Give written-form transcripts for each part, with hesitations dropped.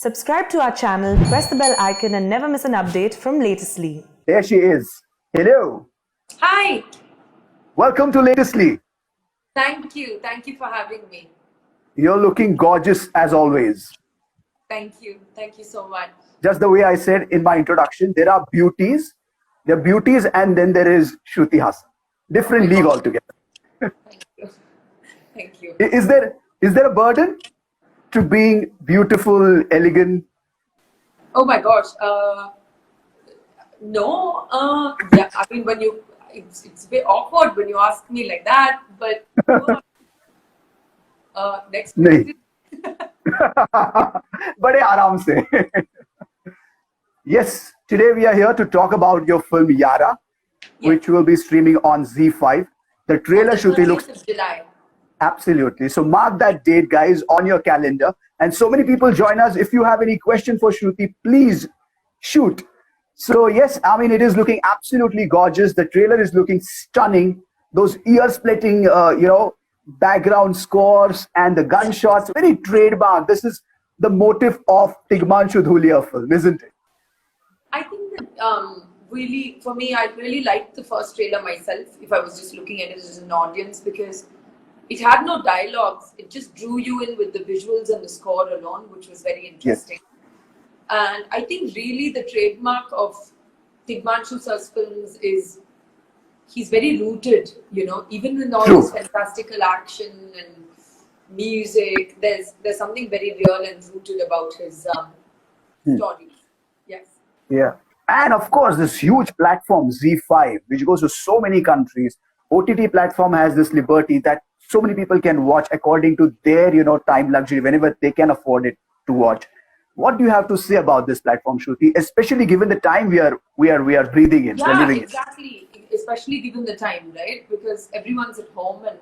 Subscribe to our channel, press the bell icon and never miss an update from Latestly. There she is. Hello. Hi. Welcome to Latestly. Thank you. Thank you for having me. You're looking gorgeous as always. Thank you. Thank you so much. Just the way I said in my introduction, there are beauties. There are beauties and then there is Shruti Hassan. Different league altogether. Thank you. Thank you. Is there a burden to being beautiful, elegant? Oh my gosh. No. Yeah. I mean, it's a bit awkward when you ask me like that. But next नहीं. question. बड़े आराम से. Yes, today we are here to talk about your film Yara, which will be streaming on Z5. The trailer, Shruti, looks 30th of July. absolutely. So mark that date, guys, on your calendar. And so many people join us. If you have any question for Shruti, please shoot. So yes, I mean, it is looking absolutely gorgeous. The trailer is looking stunning. Those ear-splitting, background scores and the gunshots, very trademark. This is the motive of Tigmanshu Dhulia film, isn't it? I think that really, for me, I really liked the first trailer myself, if I was just looking at it as an audience, because it had no dialogues. It just drew you in with the visuals and the score alone, which was very interesting. And I think really the trademark of Tigmanshu Sir's films is he's very rooted, even with all this fantastical action and music, there's something very real and rooted about his stories. Yes. Yeah. And of course, this huge platform, Z5, which goes to so many countries. OTT platform has this liberty that so many people can watch according to their, time luxury, whenever they can afford it to watch. What do you have to say about this platform, Shruti, especially given the time we are breathing in? Yeah, exactly. Especially given the time, right? Because everyone's at home, and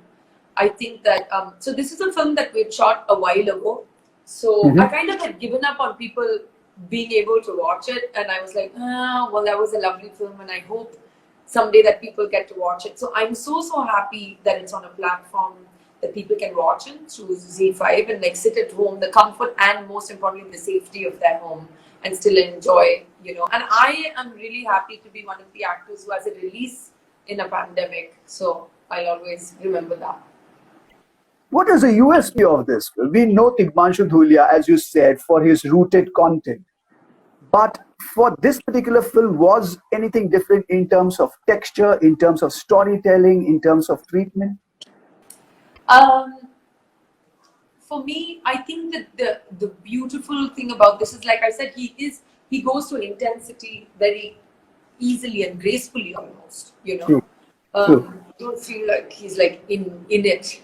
I think that so this is a film that we shot a while ago. So I kind of had given up on people being able to watch it, and I was like, well, that was a lovely film, and I hope someday that people get to watch it. So I'm so happy that it's on a platform that people can watch it through Z5 and sit at home, the comfort and most importantly the safety of their home, and still enjoy, And I am really happy to be one of the actors who has a release in a pandemic. So I'll always remember that. What is the USP of this? We know Tigmanshu Dhulia, as you said, for his rooted content. But for this particular film, was anything different in terms of texture, in terms of storytelling, in terms of treatment? For me, I think that the beautiful thing about this is, like I said, he goes to intensity very easily and gracefully almost, True. You don't feel like he's like in it,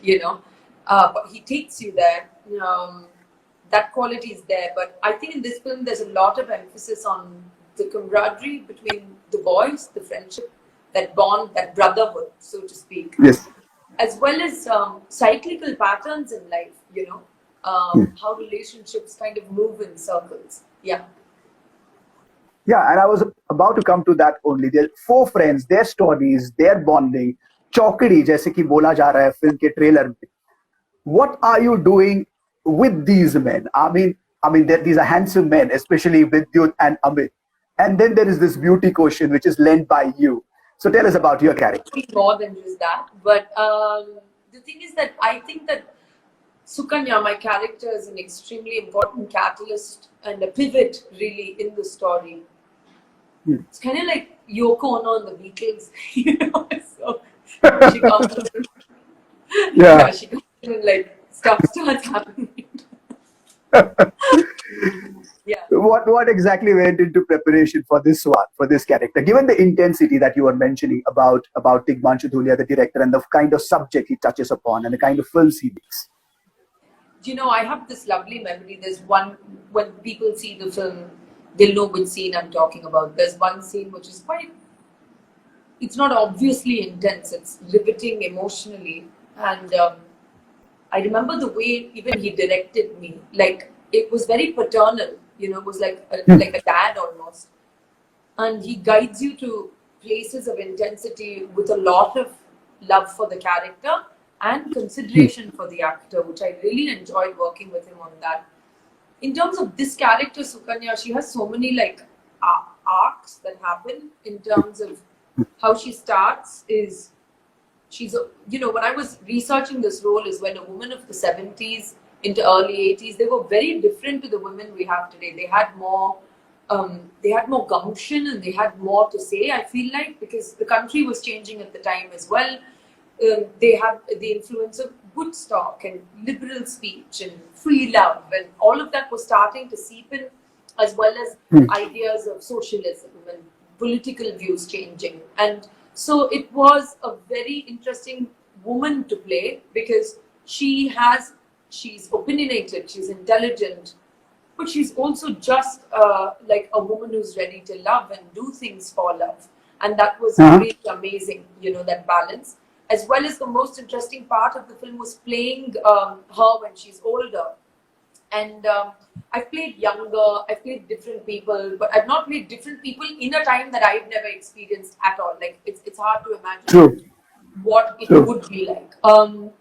but he takes you there. That quality is there, but I think in this film there's a lot of emphasis on the camaraderie between the boys, the friendship, that bond, that brotherhood, so to speak. Yes. As well as cyclical patterns in life, how relationships kind of move in circles. Yeah. Yeah, and I was about to come to that only. There are 4 friends, their stories, their bonding, चौकड़ी जैसे कि बोला जा रहा है film के trailer में. What are you doing with these men? I mean, these are handsome men, especially Vidyut and Amit. And then there is this beauty quotient which is lent by you. So tell us about your character. More than just that, but the thing is that I think that Sukanya, my character, is an extremely important catalyst and a pivot really in the story. It's kind of like Yoko Ono and the Beatles, So she comes in, she comes in and stuff starts happening. Yeah. What exactly went into preparation for this one, for this character? Given the intensity that you were mentioning about Tigmanshu Dhulia, the director, and the kind of subject he touches upon and the kind of films he makes. I have this lovely memory. There's one, when people see the film, they'll know which scene I'm talking about. There's one scene which is it's not obviously intense, it's riveting emotionally. And I remember the way even he directed me, it was very paternal, it was like a dad almost. And he guides you to places of intensity with a lot of love for the character and consideration for the actor, which I really enjoyed working with him on that. in terms of this character, Sukanya, she has so many like arcs that happen in terms of how she starts. Is she's a, you know, when I was researching this role, is when a woman of the 70s into early 80s, they were very different to the women we have today. They had more gumption and they had more to say, I feel like, because the country was changing at the time as well. They had the influence of Woodstock and liberal speech and free love, and all of that was starting to seep in, as well as ideas of socialism and political views changing. And so it was a very interesting woman to play, because she's opinionated, she's intelligent, but she's also just like a woman who's ready to love and do things for love. And that was really amazing, you know, that balance. As well as the most interesting part of the film was playing her when she's older. And I've played younger, I've played different people, but I've not played different people in a time that I've never experienced at all. Like, it's hard to imagine what it would be like.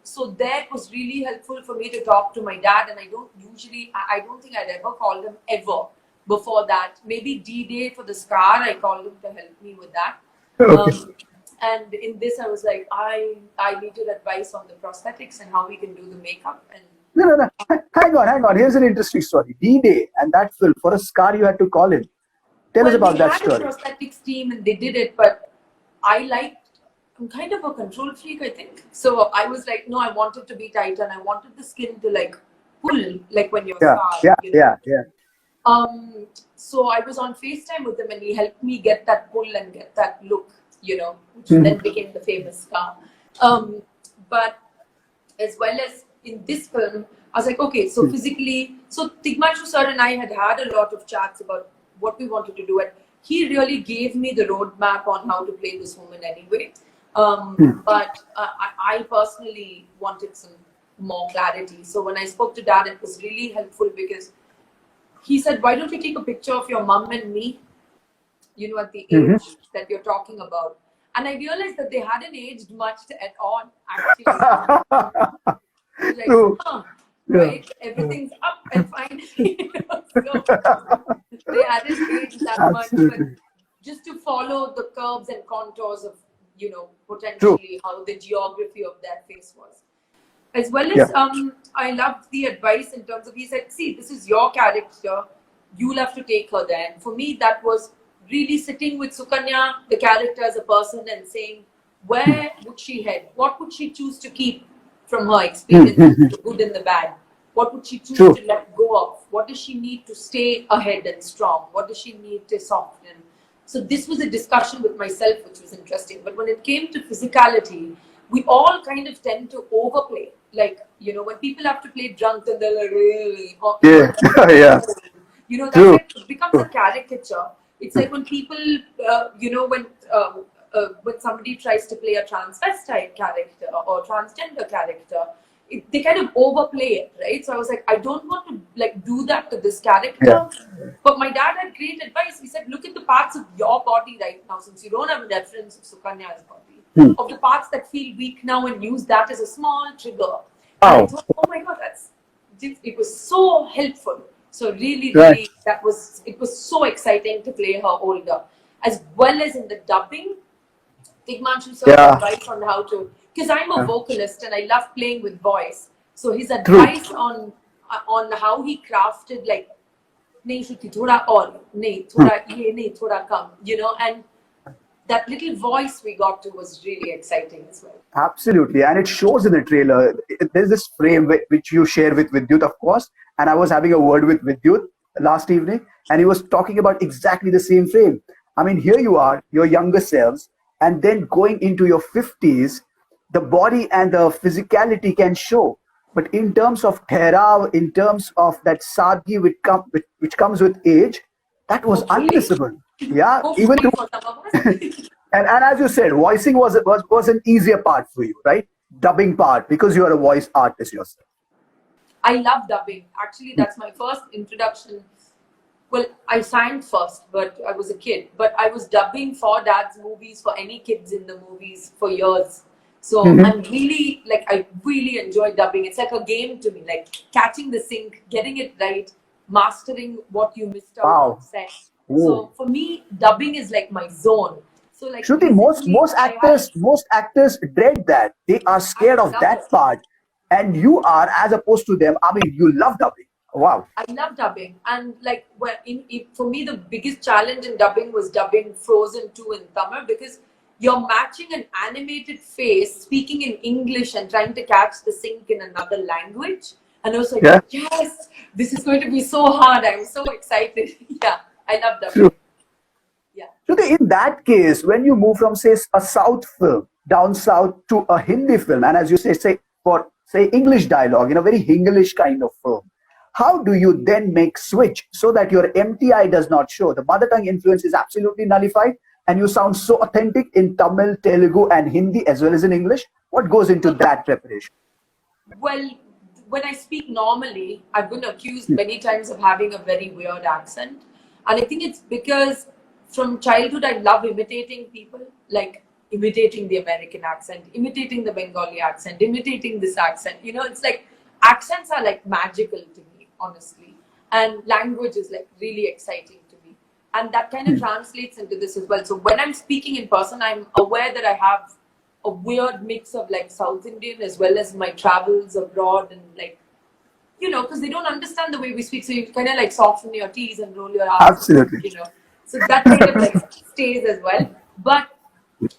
So that was really helpful for me to talk to my dad, and I don't think I'd ever called him ever before that. Maybe D-Day for the scar, I called him to help me with that. And in this, I was like, I needed advice on the prosthetics and how we can do the makeup. And No. Hang on. Here's an interesting story. D-Day and that film, for a scar, you had to call him. Tell us about that story. They had a prosthetics team and they did it, but I'm kind of a control freak, I think. So I was like, no, I want it to be tight and I wanted the skin to like pull, like when you're scarred. Yeah. So I was on FaceTime with him and he helped me get that pull and get that look, you know, which then became the famous scar. But as well as in this film, I was like, okay, so physically, so Tigmanshu sir and I had a lot of chats about what we wanted to do, and he really gave me the roadmap on how to play this woman anyway. But I personally wanted some more clarity. So when I spoke to Dad, it was really helpful, because he said, why don't you take a picture of your mum and me, you know, at the age that you're talking about? And I realized that they hadn't aged much at all, actually. Like, right? Everything's up and fine. So they hadn't aged that much, but just to follow the curves and contours of, you know, potentially how the geography of that face was. As well as, I loved the advice in terms of, he said, see, this is your character, you'll have to take her there. And for me, that was really sitting with Sukanya, the character as a person, and saying, where would she head? What would she choose to keep from her experience, the good and the bad? What would she choose to let go of? What does she need to stay ahead and strong? What does she need to soften? So this was a discussion with myself, which was interesting. But when it came to physicality, we all kind of tend to overplay. Like, you know, when people have to play drunk, then they're like, really? You know, it becomes a caricature. It's like when people, you know, when somebody tries to play a transvestite character or transgender character, they kind of overplay it, right? So I was like, I don't want to like do that to this character. But my dad had great advice. He said, look at the parts of your body right now, since you don't have a reference of Sukanya's body, of the parts that feel weak now, and use that as a small trigger. And I thought, oh my God, it was so helpful. So really, it was so exciting to play her older. As well as in the dubbing, Tigmanshu sir's advice on how to, because I'm a vocalist and I love playing with voice. So his advice on how he crafted like, nahi Shruti, thoda aur, nahi, thoda ye, nahi, thoda kam, you know, and that little voice we got to was really exciting as well. Absolutely. And it shows in the trailer. There's this frame which you share with Vidyut, of course. And I was having a word with Vidyut last evening, and he was talking about exactly the same frame. I mean, here you are, your younger selves, and then going into your 50s, the body and the physicality can show. But in terms of Therav, in terms of that sadgi which comes with age, that was unmissable. Yeah, even though, and as you said, voicing was an easier part for you, right? Dubbing part, because you are a voice artist yourself. I love dubbing. Actually, that's my first introduction. Well, I sang first, but I was a kid. But I was dubbing for Dad's movies, for any kids in the movies for years. So I'm really, like, I really enjoy dubbing. It's like a game to me, like catching the sync, getting it right, mastering what you missed out Wow. on set. Ooh. So for me, dubbing is like my zone. So like Shruti, most recently, most I had actors most actors dread that. They are scared of love that it. part, and you are, as opposed to them. I mean, you love dubbing. Wow. I love dubbing, and like for me, the biggest challenge in dubbing was dubbing Frozen 2 in Tamil, because you're matching an animated face speaking in English and trying to catch the sync in another language. And I was like, Yeah. yes, this is going to be so hard. I'm so excited. Yeah, I love dubbing. True. Yeah. Shruti, in that case, when you move from say a South film down south to a Hindi film, and as you say for say English dialogue in a very English kind of film, how do you then make switch so that your MTI does not show? The mother tongue influence is absolutely nullified, and you sound so authentic in Tamil, Telugu, and Hindi as well as in English. What goes into that preparation? Well, when I speak normally, I've been accused many times of having a very weird accent. And I think it's because from childhood, I love imitating people, like imitating the American accent, imitating the Bengali accent, imitating this accent. You know, it's like accents are like magical to me, honestly. And language is like really exciting to me. And that kind of translates into this as well. So when I'm speaking in person, I'm aware that I have a weird mix of like South Indian as well as my travels abroad, and like, you know, because they don't understand the way we speak, so you kind of like soften your T's and roll your R's, Absolutely. you know. So that kind of like stays as well. But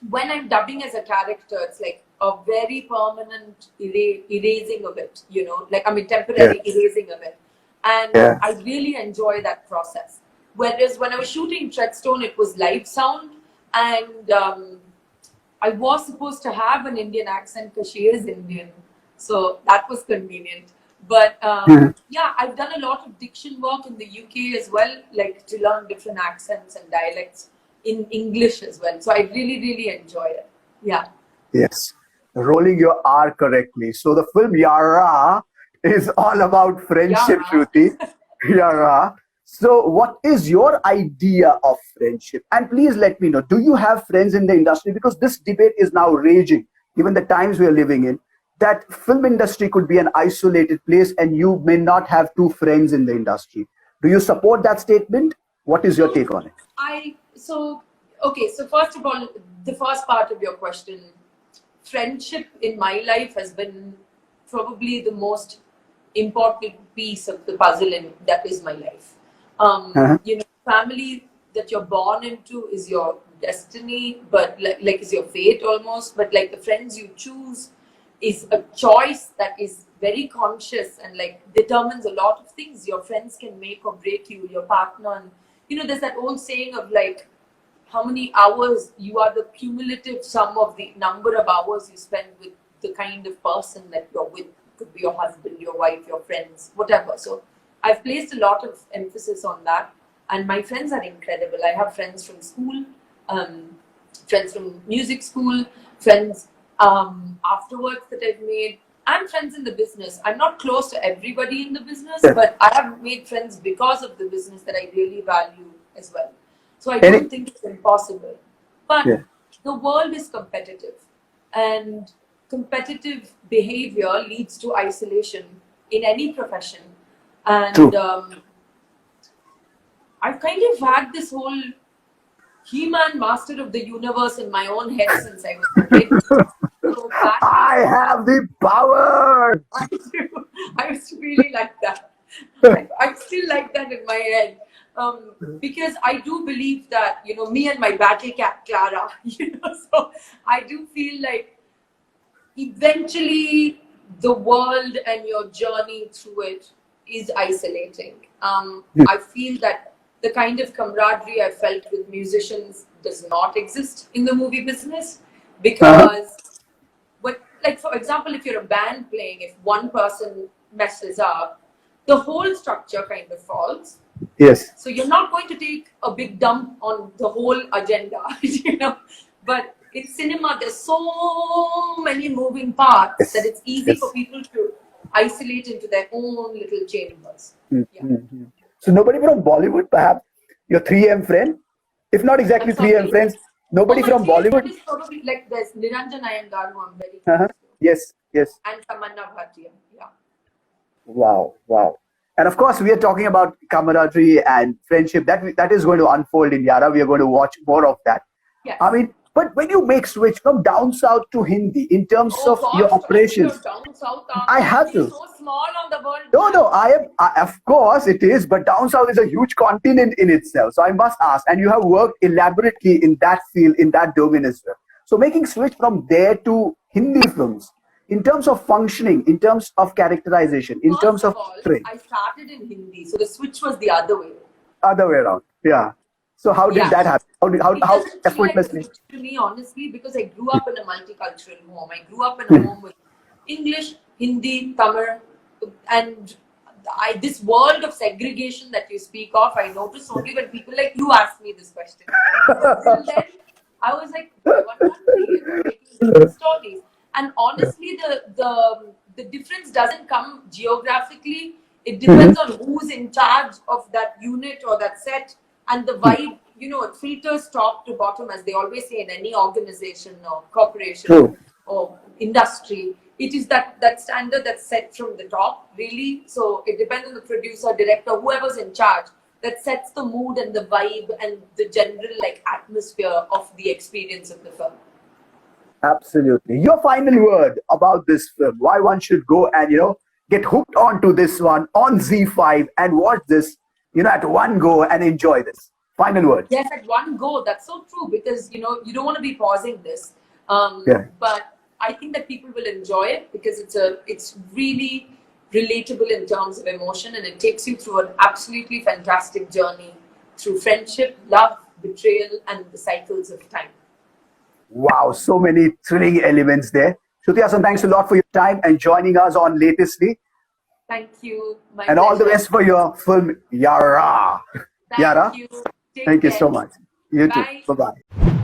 when I'm dubbing as a character, it's like a very permanent erasing of it, you know, like I mean temporary erasing of it, and Yeah. I really enjoy that process. Whereas when I was shooting Treadstone, it was live sound, and I was supposed to have an Indian accent because she is Indian, so that was convenient. But yeah, I've done a lot of diction work in the UK as well, like to learn different accents and dialects in English as well. So I really, really enjoy it. Yeah. Yes, rolling your R correctly. So the film Yara is all about friendship, Yara. Shruti. Yara. So what is your idea of friendship? And please let me know, do you have friends in the industry? Because this debate is now raging, given the times we are living in, that film industry could be an isolated place and you may not have two friends in the industry. Do you support that statement? What is your take on it? So first of all, the first part of your question, friendship in my life has been probably the most important piece of the puzzle, and that is my life. You know, family that you're born into is your destiny, but like is your fate almost. But like the friends you choose is a choice that is very conscious and like determines a lot of things. Your friends can make or break you, your partner, and you know, there's that old saying of like how many hours you are the cumulative sum of the number of hours you spend with the kind of person that you're with. Could be your husband, your wife, your friends, whatever. So I've placed a lot of emphasis on that, and my friends are incredible. I have friends from school, friends from music school, friends afterwards that I've made. I'm friends in the business. I'm not close to everybody in the business, but I have made friends because of the business that I really value as well. So I don't think it's impossible. But the world is competitive, and competitive behavior leads to isolation in any profession. And I've kind of had this whole He-Man Master of the Universe in my own head since I was a kid. So I have the power. I do. I was really like that. I still like that in my head. Because I do believe that, you know, me and my battle cat Clara, you know, so I do feel like eventually the world and your journey through it is isolating. I feel that the kind of camaraderie I felt with musicians does not exist in the movie business, because like for example, if you're a band playing, if one person messes up, the whole structure kind of falls. Yes. So you're not going to take a big dump on the whole agenda, you know. But in cinema, there's so many moving parts that it's easy for people to isolate into their own little chambers. So nobody from Bollywood, perhaps your 3M friend, if not exactly 3M friends, nobody from Bollywood. Is probably like there's Niranjan Iyengar, who I'm very close to. Yes, yes. And Tamanna Bhatia. Yeah. Wow, wow. And of course, we are talking about camaraderie and friendship. That is going to unfold in Yara. We are going to watch more of that. Yes. I mean, but when you make switch from down south to Hindi in terms of your gosh, operations, down south, I have to. so small on the world. No, of course it is, but down south is a huge continent in itself. So I must ask, and you have worked elaborately in that field, in that domain as well. So making switch from there to Hindi films, in terms of functioning, in terms of characterization, in terms of all, frame, I started in Hindi, so the switch was the other way. other way around. Yeah. So how did that happen? It How doesn't feel like a effortlessly? switch to me, honestly, because I grew up in a multicultural home. I grew up in a home with English, Hindi, Tamil, and this world of segregation that you speak of, I notice only when people like you ask me this question. And then I was like, what country? Making stories. And honestly, the difference doesn't come geographically. It depends on who's in charge of that unit or that set, and the vibe, it filters top to bottom, as they always say in any organization or corporation. True. Or industry. It is that standard that's set from the top, really. So it depends on the producer, director, whoever's in charge, that sets the mood and the vibe and the general atmosphere of the experience of the film. Absolutely. Your final word about this film, why one should go and, get hooked onto this one on ZEE5 and watch this, at one go and enjoy this. Final word. Yes, at one go. That's so true, because, you don't want to be pausing this. But I think that people will enjoy it because it's really relatable in terms of emotion, and it takes you through an absolutely fantastic journey through friendship, love, betrayal, and the cycles of time. Wow, so many thrilling elements there. Shruti Hassan, thanks a lot for your time and joining us on Latestly. Thank you. My And all the pleasure. best for your film, Yara. Thank Yara, you. thank you care. so much. You Bye. too. Bye-bye.